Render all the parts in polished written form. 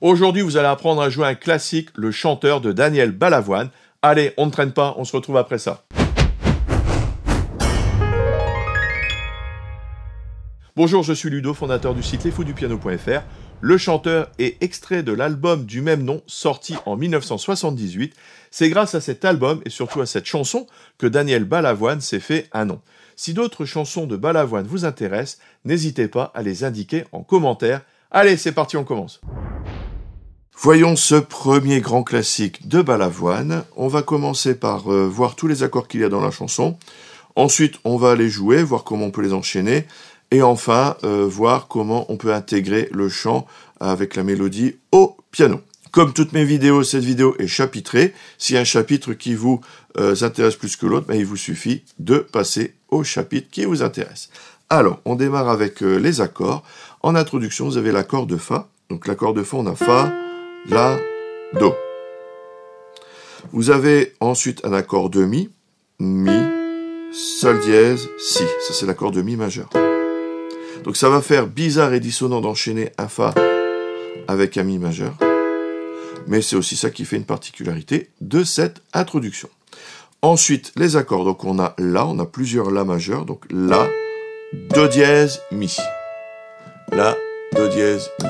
Aujourd'hui, vous allez apprendre à jouer un classique, le chanteur de Daniel Balavoine. Allez, on ne traîne pas, on se retrouve après ça. Bonjour, je suis Ludo, fondateur du site lesfoudupiano.fr. Le chanteur est extrait de l'album du même nom, sorti en 1978. C'est grâce à cet album et surtout à cette chanson que Daniel Balavoine s'est fait un nom. Si d'autres chansons de Balavoine vous intéressent, n'hésitez pas à les indiquer en commentaire. Allez, c'est parti, on commence. Voyons ce premier grand classique de Balavoine. On va commencer par voir tous les accords qu'il y a dans la chanson. Ensuite, on va les jouer, voir comment on peut les enchaîner. Et enfin, voir comment on peut intégrer le chant avec la mélodie au piano. Comme toutes mes vidéos, cette vidéo est chapitrée. S'il y a un chapitre qui vous intéresse plus que l'autre, il vous suffit de passer au chapitre qui vous intéresse. Alors, on démarre avec les accords. En introduction, vous avez l'accord de Fa. Donc l'accord de Fa, on a Fa, La, Do. Vous avez ensuite un accord de Mi, Mi, Sol dièse, Si. Ça, c'est l'accord de Mi majeur. Donc ça va faire bizarre et dissonant d'enchaîner un Fa avec un Mi majeur. Mais c'est aussi ça qui fait une particularité de cette introduction. Ensuite, les accords. Donc on a La, on a plusieurs La majeurs. Donc La, Do dièse, Mi. La, Do dièse, Mi.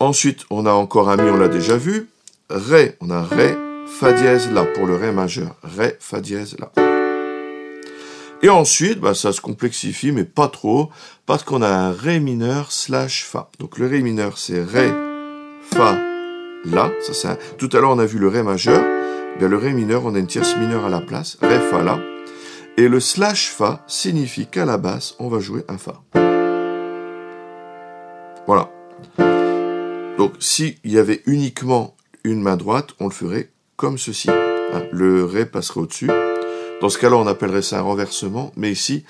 Ensuite, on a encore un Mi, on l'a déjà vu. Ré, on a Ré, Fa dièse, La pour le Ré majeur. Ré, Fa dièse, La. Et ensuite, ça se complexifie, mais pas trop, parce qu'on a un Ré mineur slash Fa. Donc le Ré mineur, c'est Ré, Fa, La. Ça, c'est Tout à l'heure, on a vu le Ré majeur. Bien, le Ré mineur, on a une tierce mineure à la place. Ré, Fa, La. Et le slash Fa signifie qu'à la basse, on va jouer un Fa. Voilà. Donc, s'il y avait uniquement une main droite, on le ferait comme ceci. Le Ré passerait au-dessus. Dans ce cas-là, on appellerait ça un renversement. Mais ici,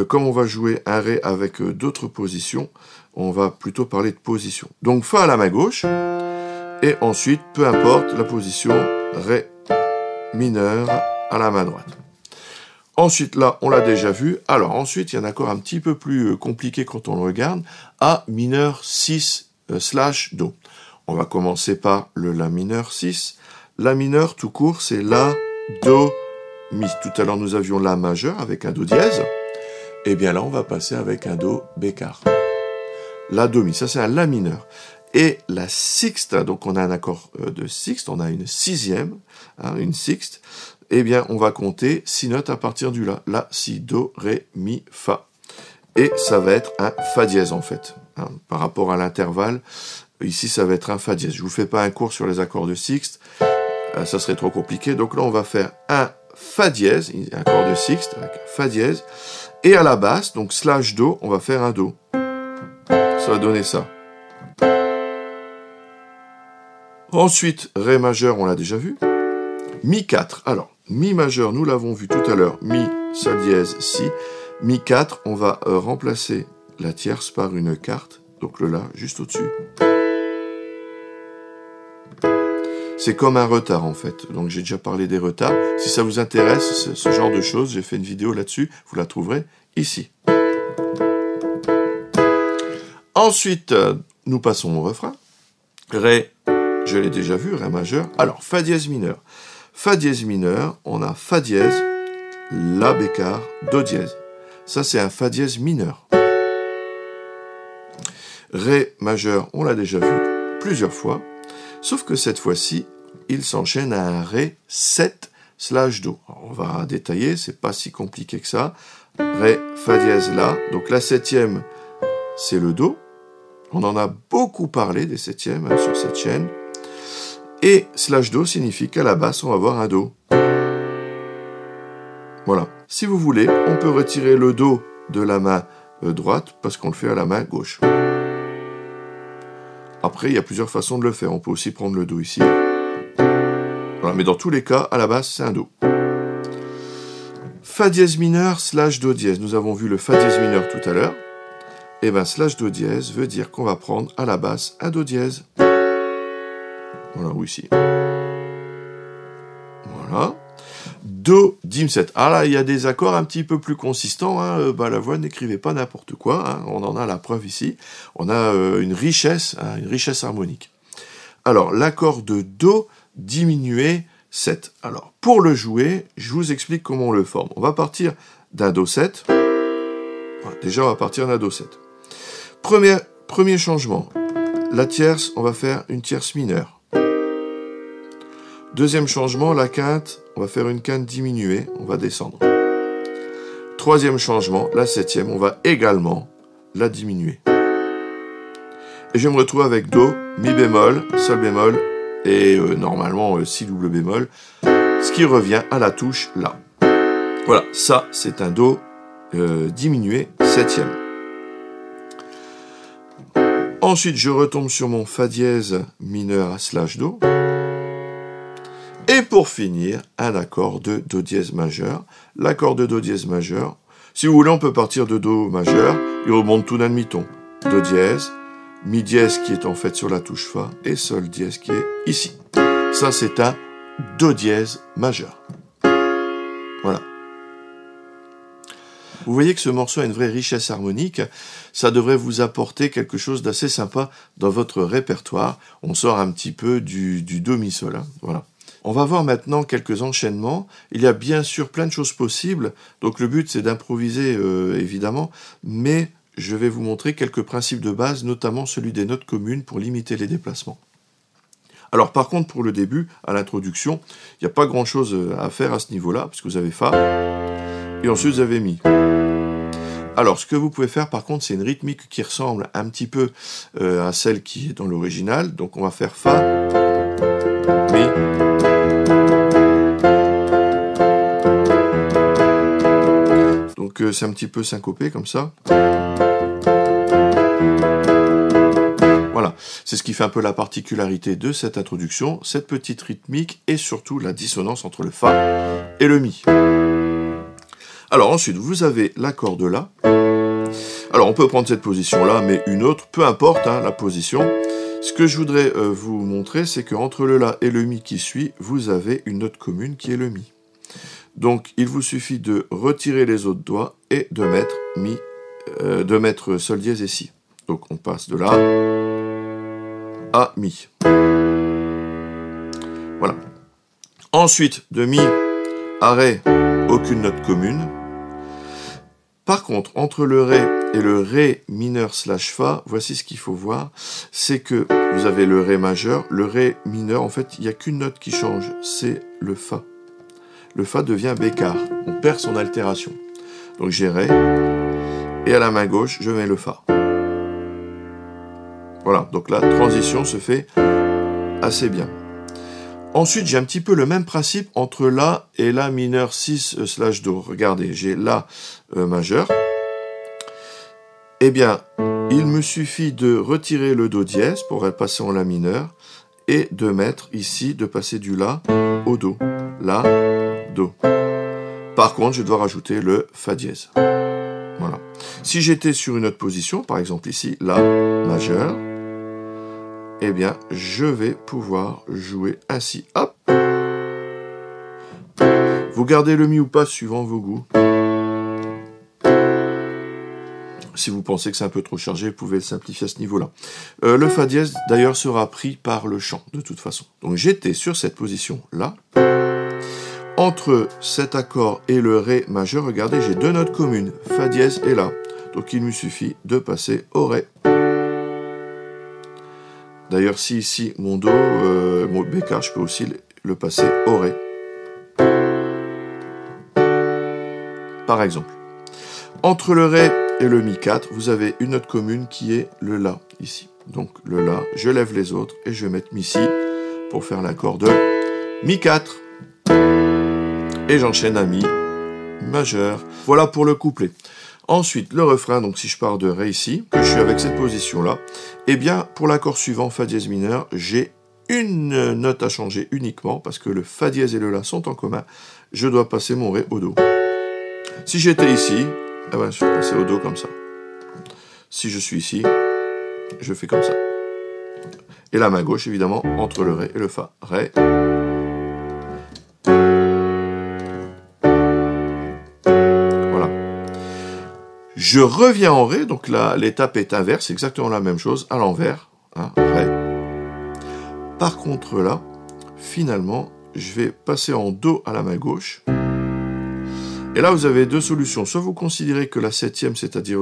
comme on va jouer un Ré avec d'autres positions, on va plutôt parler de position. Donc, Fa à la main gauche. Et ensuite, peu importe la position, Ré mineur à la main droite. Ensuite, là, on l'a déjà vu. Alors, ensuite, il y a un accord un petit peu plus compliqué quand on le regarde. A mineur 6 slash Do. On va commencer par le La mineur 6. La mineur, tout court, c'est La, Do, Mi. Tout à l'heure, nous avions La majeur avec un Do dièse. Et bien là, on va passer avec un Do bécard. La, Do, Mi. Ça, c'est un La mineur. Et la sixte, donc on a un accord de sixte, on a une sixième, une sixte. Eh bien, on va compter 6 notes à partir du La. La, Si, Do, Ré, Mi, Fa. Et ça va être un Fa dièse, en fait. Par rapport à l'intervalle, ici, ça va être un Fa dièse. Je ne vous fais pas un cours sur les accords de sixte. Ça serait trop compliqué. Donc là, on va faire un Fa dièse, un accord de sixte avec un Fa dièse. Et à la basse, donc slash Do, on va faire un Do. Ça va donner ça. Ensuite, Ré majeur, on l'a déjà vu. Mi 4. Alors, Mi majeur, nous l'avons vu tout à l'heure. Mi, Sol dièse, Si. Mi 4, on va remplacer la tierce par une quarte. Donc le La, juste au-dessus. C'est comme un retard, en fait. Donc j'ai déjà parlé des retards. Si ça vous intéresse, ce genre de choses, j'ai fait une vidéo là-dessus. Vous la trouverez ici. Ensuite, nous passons au refrain. Ré, je l'ai déjà vu, Ré majeur. Alors, Fa dièse mineur. Fa dièse mineur, on a Fa dièse, La bécard, Do dièse. Ça, c'est un Fa dièse mineur. Ré majeur, on l'a déjà vu plusieurs fois. Sauf que cette fois-ci, il s'enchaîne à un Ré 7 slash Do. Alors, on va détailler, c'est pas si compliqué que ça. Ré, Fa dièse, La. Donc la septième, c'est le Do. On en a beaucoup parlé des septièmes sur cette chaîne. Et slash Do signifie qu'à la basse, on va avoir un Do. Voilà. Si vous voulez, on peut retirer le Do de la main droite parce qu'on le fait à la main gauche. Après, il y a plusieurs façons de le faire. On peut aussi prendre le Do ici. Voilà, mais dans tous les cas, à la basse, c'est un Do. Fa dièse mineur slash Do dièse. Nous avons vu le Fa dièse mineur tout à l'heure. Et bien, slash Do dièse veut dire qu'on va prendre à la basse un Do dièse. Voilà, ou ici. Voilà. Do, dim7. Ah là, il y a des accords un petit peu plus consistants. Hein. Balavoine n'écrivait pas n'importe quoi. Hein. On en a la preuve ici. On a une richesse harmonique. Alors, l'accord de Do diminué 7. Alors, pour le jouer, je vous explique comment on le forme. On va partir d'un Do7. Voilà, déjà, on va partir d'un Do7. Premier changement. La tierce, on va faire une tierce mineure. Deuxième changement, la quinte, on va faire une quinte diminuée, on va descendre. Troisième changement, la septième, on va également la diminuer. Et je me retrouve avec Do, Mi bémol, Sol bémol, et normalement Si double bémol, ce qui revient à la touche La. Voilà, ça c'est un Do diminué septième. Ensuite, je retombe sur mon Fa dièse mineur / Do. Et pour finir, un accord de Do dièse majeur. L'accord de Do dièse majeur, si vous voulez, on peut partir de Do majeur, il remonte tout d'un demi-ton. Do dièse, Mi dièse qui est en fait sur la touche Fa, et Sol dièse qui est ici. Ça, c'est un Do dièse majeur. Voilà. Vous voyez que ce morceau a une vraie richesse harmonique. Ça devrait vous apporter quelque chose d'assez sympa dans votre répertoire. On sort un petit peu du Do mi sol. Hein. Voilà. On va voir maintenant quelques enchaînements. Il y a bien sûr plein de choses possibles. Donc le but, c'est d'improviser, évidemment. Mais je vais vous montrer quelques principes de base, notamment celui des notes communes pour limiter les déplacements. Alors par contre, pour le début, à l'introduction, il n'y a pas grand-chose à faire à ce niveau-là, parce que vous avez Fa, et ensuite vous avez Mi. Alors, ce que vous pouvez faire, par contre, c'est une rythmique qui ressemble un petit peu à celle qui est dans l'original. Donc, on va faire Fa, Mi. Donc, c'est un petit peu syncopé, comme ça. Voilà, c'est ce qui fait un peu la particularité de cette introduction, cette petite rythmique et surtout la dissonance entre le Fa et le Mi. Alors ensuite, vous avez l'accord de La. Alors on peut prendre cette position-là, mais une autre, peu importe hein, la position. Ce que je voudrais vous montrer, c'est qu'entre le La et le Mi qui suit, vous avez une note commune qui est le Mi. Donc il vous suffit de retirer les autres doigts et de mettre Mi, de mettre Sol dièse et Si. Donc on passe de La à Mi. Voilà. Ensuite, de Mi à Ré, aucune note commune. Par contre, entre le Ré et le Ré mineur / Fa, voici ce qu'il faut voir, c'est que vous avez le Ré majeur, le Ré mineur, en fait, il n'y a qu'une note qui change, c'est le Fa. Le Fa devient bécard, on perd son altération. Donc j'ai Ré, et à la main gauche, je mets le Fa. Voilà, donc la transition se fait assez bien. Ensuite, j'ai un petit peu le même principe entre La et La mineur 6 / Do. Regardez, j'ai La majeur. Eh bien, il me suffit de retirer le Do dièse pour passer en La mineur et de mettre ici, de passer du La au Do. La, Do. Par contre, je dois rajouter le Fa dièse. Voilà. Si j'étais sur une autre position, par exemple ici, La majeur, eh bien, je vais pouvoir jouer ainsi. Hop! Vous gardez le Mi ou pas, suivant vos goûts. Si vous pensez que c'est un peu trop chargé, vous pouvez le simplifier à ce niveau-là. Le Fa dièse, d'ailleurs, sera pris par le chant, de toute façon. Donc, j'étais sur cette position-là. Entre cet accord et le Ré majeur, regardez, j'ai deux notes communes, Fa dièse et La. Donc, il me suffit de passer au Ré. D'ailleurs, si ici, mon Do, mon bécard, je peux aussi le passer au Ré. Par exemple. Entre le Ré et le Mi 4, vous avez une note commune qui est le La, ici. Donc, le La, je lève les autres et je vais mettre Mi Si pour faire l'accord de Mi 4. Et j'enchaîne à Mi majeur. Voilà pour le couplet. Ensuite, le refrain, donc si je pars de Ré ici, que je suis avec cette position-là, eh bien, pour l'accord suivant, Fa dièse mineur, j'ai une note à changer uniquement, parce que le Fa dièse et le La sont en commun, je dois passer mon Ré au Do. Si j'étais ici, eh ben, je vais passer au Do comme ça. Si je suis ici, je fais comme ça. Et la main gauche, évidemment, entre le Ré et le Fa. Ré. Je reviens en Ré, donc là, l'étape est inverse, exactement la même chose, à l'envers, hein, Ré. Par contre là, finalement, je vais passer en Do à la main gauche. Et là, vous avez deux solutions. Soit vous considérez que la septième, c'est-à-dire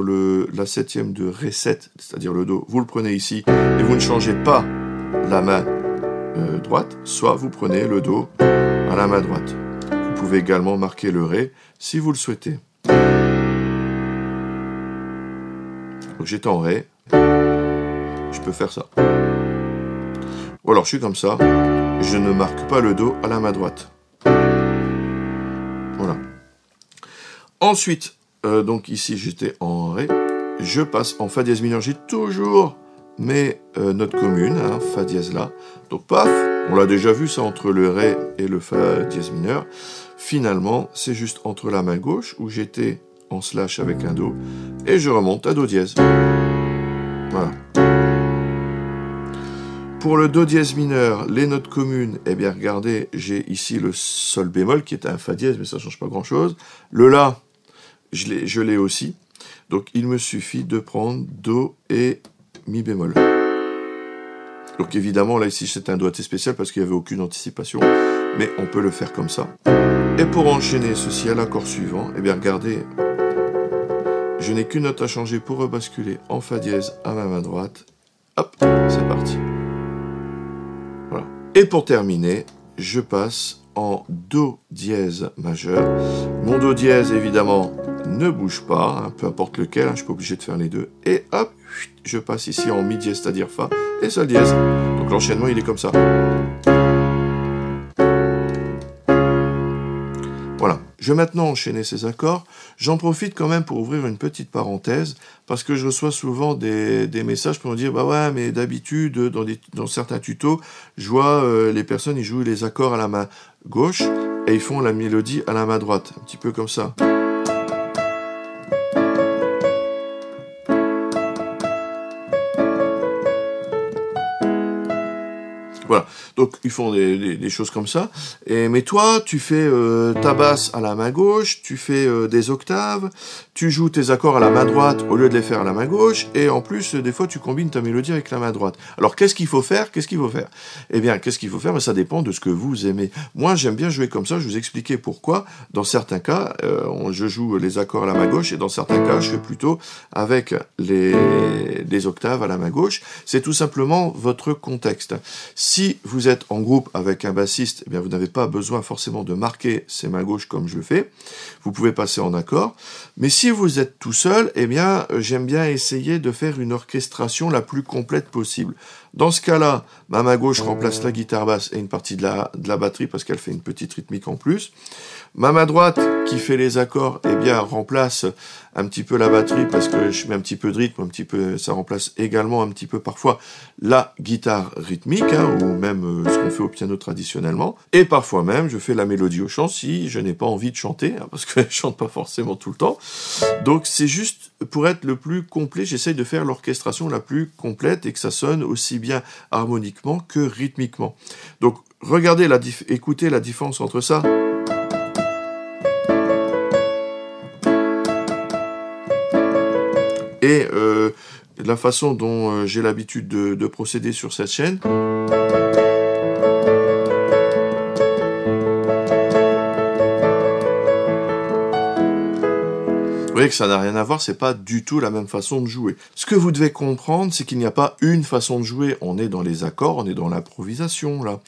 la septième de Ré 7, c'est-à-dire le Do, vous le prenez ici, et vous ne changez pas la main droite, soit vous prenez le Do à la main droite. Vous pouvez également marquer le Ré, si vous le souhaitez. Donc j'étais en Ré, je peux faire ça. Ou alors je suis comme ça, je ne marque pas le Do à la main droite. Voilà. Ensuite, donc ici j'étais en Ré, je passe en Fa dièse mineur, j'ai toujours mes notes communes, hein, Fa dièse là. Donc paf, on l'a déjà vu ça entre le Ré et le Fa dièse mineur. Finalement, c'est juste entre la main gauche où j'étais en slash avec un Do et je remonte à Do dièse. Voilà. Pour le Do dièse mineur, les notes communes, eh bien regardez, j'ai ici le Sol bémol qui est un Fa dièse, mais ça ne change pas grand chose. Le La, je l'ai aussi. Donc il me suffit de prendre Do et Mi bémol. Donc évidemment, là ici c'est un doigté spécial parce qu'il n'y avait aucune anticipation, mais on peut le faire comme ça. Et pour enchaîner ceci à l'accord suivant, eh bien regardez, je n'ai qu'une note à changer pour rebasculer en Fa dièse à ma main droite. Hop, c'est parti. Voilà. Et pour terminer, je passe en Do dièse majeur. Mon Do dièse, évidemment, ne bouge pas, hein, peu importe lequel, hein, je ne suis pas obligé de faire les deux. Et hop, je passe ici en Mi dièse, c'est-à-dire Fa, et Sol dièse. Donc l'enchaînement, il est comme ça. Voilà. Je vais maintenant enchaîner ces accords. J'en profite quand même pour ouvrir une petite parenthèse, parce que je reçois souvent des messages pour me dire « Bah ouais, mais d'habitude, dans certains tutos, je vois les personnes, ils jouent les accords à la main gauche, et ils font la mélodie à la main droite. » Un petit peu comme ça. Voilà, donc ils font des choses comme ça. Mais toi, tu fais ta basse à la main gauche, tu fais des octaves, tu joues tes accords à la main droite au lieu de les faire à la main gauche, et en plus, des fois, tu combines ta mélodie avec la main droite. Alors, qu'est-ce qu'il faut faire? Eh bien, qu'est-ce qu'il faut faire? Ça dépend de ce que vous aimez. Moi, j'aime bien jouer comme ça, je vous expliquer pourquoi. Dans certains cas, je joue les accords à la main gauche, et dans certains cas, je fais plutôt avec les octaves à la main gauche. C'est tout simplement votre contexte. Si vous êtes en groupe avec un bassiste, eh bien vous n'avez pas besoin forcément de marquer ses mains gauches comme je le fais. Vous pouvez passer en accord. Mais si vous êtes tout seul, eh bien j'aime bien essayer de faire une orchestration la plus complète possible. Dans ce cas-là, ma main gauche remplace la guitare basse et une partie de la batterie parce qu'elle fait une petite rythmique en plus. Ma main droite, qui fait les accords, eh bien, remplace un petit peu la batterie parce que je mets un petit peu de rythme, ça remplace également un petit peu parfois la guitare rythmique, hein, ou même ce qu'on fait au piano traditionnellement. Et parfois même, je fais la mélodie au chant si je n'ai pas envie de chanter, hein, parce que je chante pas forcément tout le temps. Donc c'est juste pour être le plus complet, j'essaye de faire l'orchestration la plus complète et que ça sonne aussi bien harmoniquement que rythmiquement. Donc regardez, écoutez la différence entre ça. Et la façon dont j'ai l'habitude de procéder sur cette chaîne. Vous voyez que ça n'a rien à voir, c'est pas du tout la même façon de jouer. Ce que vous devez comprendre, c'est qu'il n'y a pas une façon de jouer. On est dans les accords, on est dans l'improvisation, là.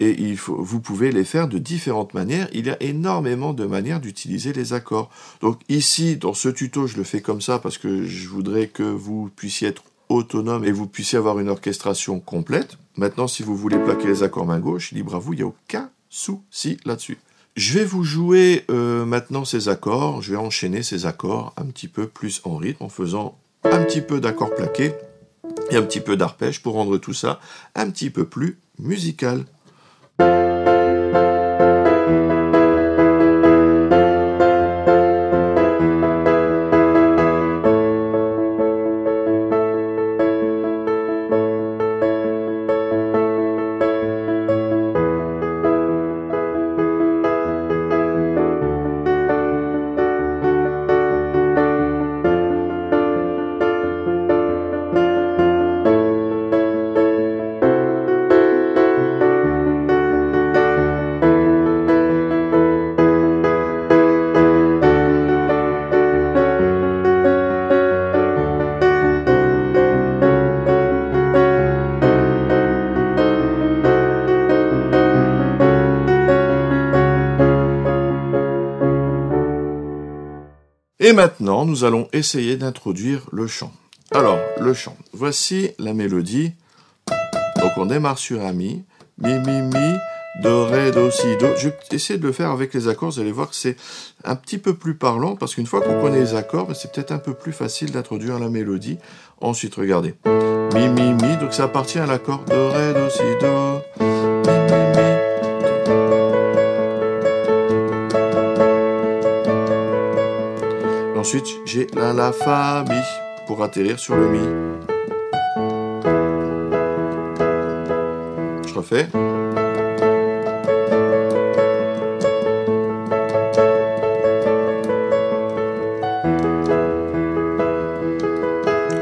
Et vous pouvez les faire de différentes manières. Il y a énormément de manières d'utiliser les accords. Donc ici, dans ce tuto, je le fais comme ça parce que je voudrais que vous puissiez être autonome et vous puissiez avoir une orchestration complète. Maintenant, si vous voulez plaquer les accords main gauche, libre à vous, il n'y a aucun souci là-dessus. Je vais vous jouer maintenant ces accords, je vais enchaîner ces accords un petit peu plus en rythme en faisant un petit peu d'accords plaqués et un petit peu d'arpège pour rendre tout ça un petit peu plus musical. Et maintenant, nous allons essayer d'introduire le chant. Alors, le chant. Voici la mélodie. Donc, on démarre sur un mi, mi, mi, mi, do, ré, do, si, do. Je vais essayer de le faire avec les accords. Vous allez voir que c'est un petit peu plus parlant parce qu'une fois qu'on connaît les accords, c'est peut-être un peu plus facile d'introduire la mélodie. Ensuite, regardez. Mi, mi, mi. Donc, ça appartient à l'accord do, ré, do, si, do. Mi, mi, mi. Ensuite, j'ai la, fa, mi pour atterrir sur le mi. Je refais.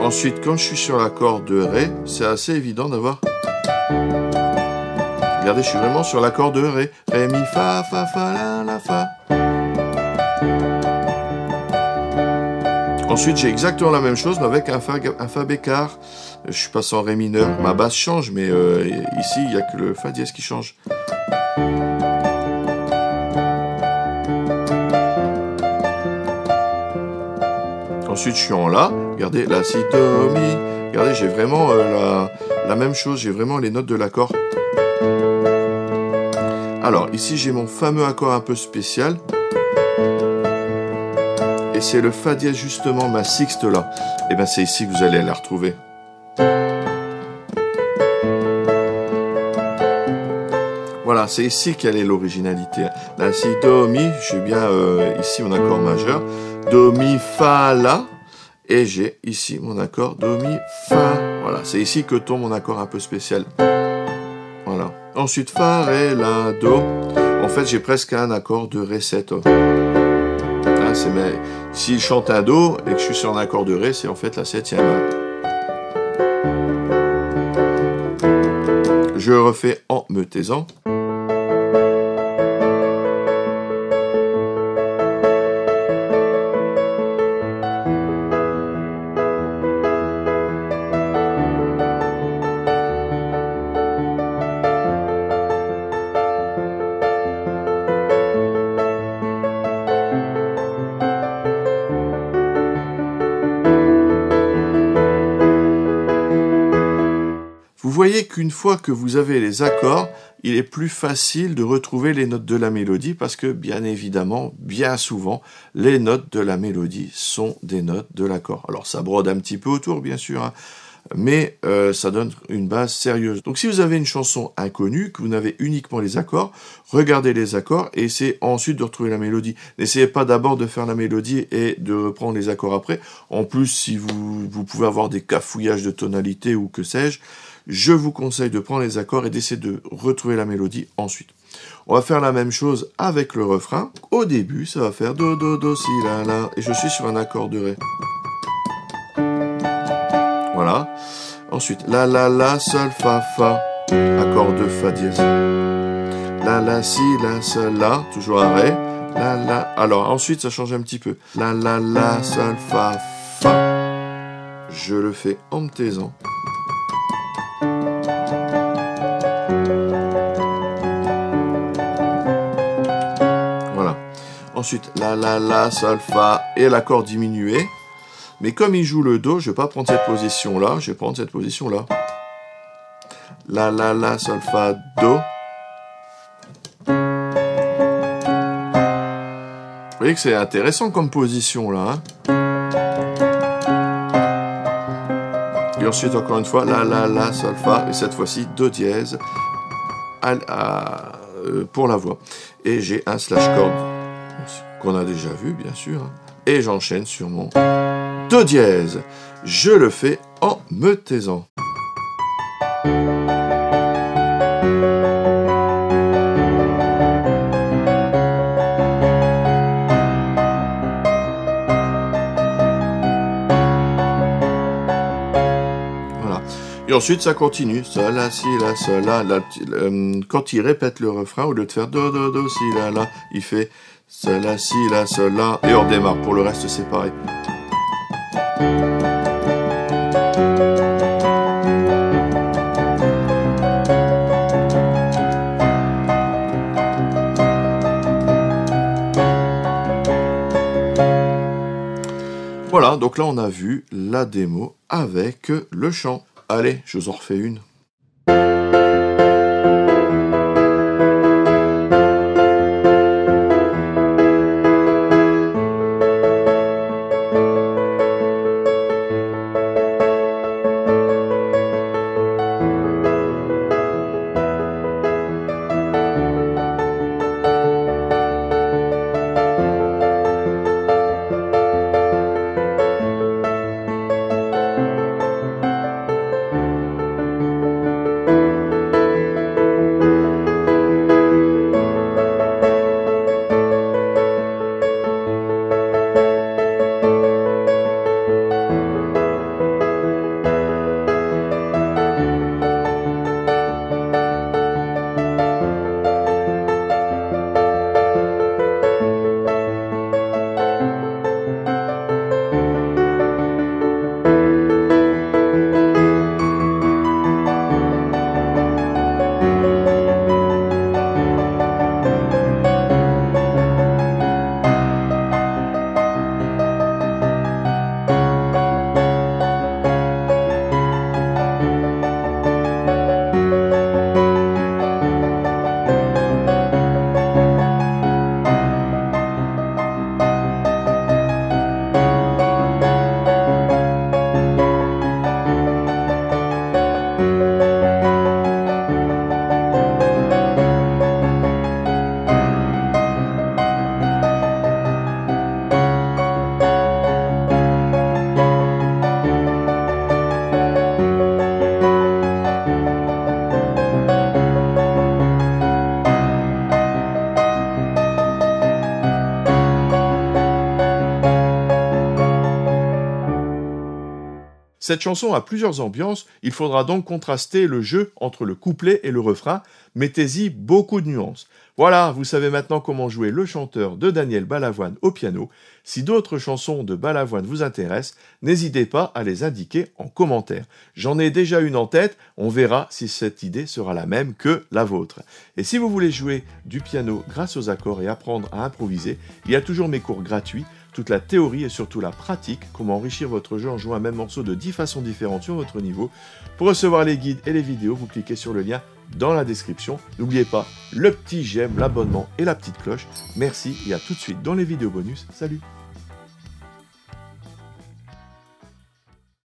Ensuite, quand je suis sur l'accord de ré, c'est assez évident d'avoir... Regardez, je suis vraiment sur l'accord de ré. Ré, mi, fa, la, fa. Ensuite, j'ai exactement la même chose, mais avec un fa bécard. Je suis passé en ré mineur. Ma basse change, mais ici, il n'y a que le fa dièse qui change. Ensuite, je suis en la. Regardez, la, si, do, mi. Regardez, j'ai vraiment la même chose. J'ai vraiment les notes de l'accord. Alors, ici, j'ai mon fameux accord un peu spécial. Et c'est le fa dièse justement, ma sixte là. Et bien c'est ici que vous allez la retrouver. Voilà, c'est ici qu'elle est l'originalité. La si, do, mi, j'ai bien ici mon accord majeur. Do, mi, fa, la. Et j'ai ici mon accord do, mi, fa. Voilà, c'est ici que tombe mon accord un peu spécial. Voilà. Ensuite, fa, ré, la, do. En fait, j'ai presque un accord de ré 7. S'il chante un do et que je suis sur un accord de ré, c'est en fait la 7e. Je refais en me taisant. Vous voyez qu'une fois que vous avez les accords, il est plus facile de retrouver les notes de la mélodie parce que, bien évidemment, bien souvent, les notes de la mélodie sont des notes de l'accord. Alors, ça brode un petit peu autour, bien sûr, hein, mais ça donne une base sérieuse. Donc, si vous avez une chanson inconnue, que vous n'avez uniquement les accords, regardez les accords et essayez ensuite de retrouver la mélodie. N'essayez pas d'abord de faire la mélodie et de reprendre les accords après. En plus, si vous pouvez avoir des cafouillages de tonalité ou que sais-je, je vous conseille de prendre les accords et d'essayer de retrouver la mélodie ensuite. On va faire la même chose avec le refrain. Au début, ça va faire do, do, do, si, la, et je suis sur un accord de ré. Voilà. Ensuite, la, sol, fa, accord de fa dièse. La, si, la, sol, la, toujours un ré. La. Alors, ensuite, ça change un petit peu. La, sol, fa. Je le fais en me taisant. Ensuite, la, sol, fa, et l'accord diminué. Mais comme il joue le do, je ne vais pas prendre cette position-là, je vais prendre cette position-là. La, sol, fa, do. Vous voyez que c'est intéressant comme position, là. Et ensuite, encore une fois, la, sol, fa, et cette fois-ci, do dièse pour la voix. Et j'ai un slash chord qu'on a déjà vu, bien sûr, et j'enchaîne sur mon do dièse. Je le fais en me taisant. Voilà. Et ensuite, ça continue. Sol, la, si, la, sol, la. Quand il répète le refrain, au lieu de faire do, do, do, si, la, il fait sol, la, si, la, sol, la, et on redémarre. Pour le reste, c'est pareil. Voilà, donc là on a vu la démo avec le chant. Allez, je vous en refais une. Cette chanson a plusieurs ambiances, il faudra donc contraster le jeu entre le couplet et le refrain, mettez-y beaucoup de nuances. Voilà, vous savez maintenant comment jouer le chanteur de Daniel Balavoine au piano. Si d'autres chansons de Balavoine vous intéressent, n'hésitez pas à les indiquer en commentaire. J'en ai déjà une en tête, on verra si cette idée sera la même que la vôtre. Et si vous voulez jouer du piano grâce aux accords et apprendre à improviser, il y a toujours mes cours gratuits, toute la théorie et surtout la pratique, comment enrichir votre jeu en jouant un même morceau de 10 façons différentes sur votre niveau. Pour recevoir les guides et les vidéos, vous cliquez sur le lien dans la description. N'oubliez pas le petit j'aime, l'abonnement et la petite cloche. Merci et à tout de suite dans les vidéos bonus. Salut!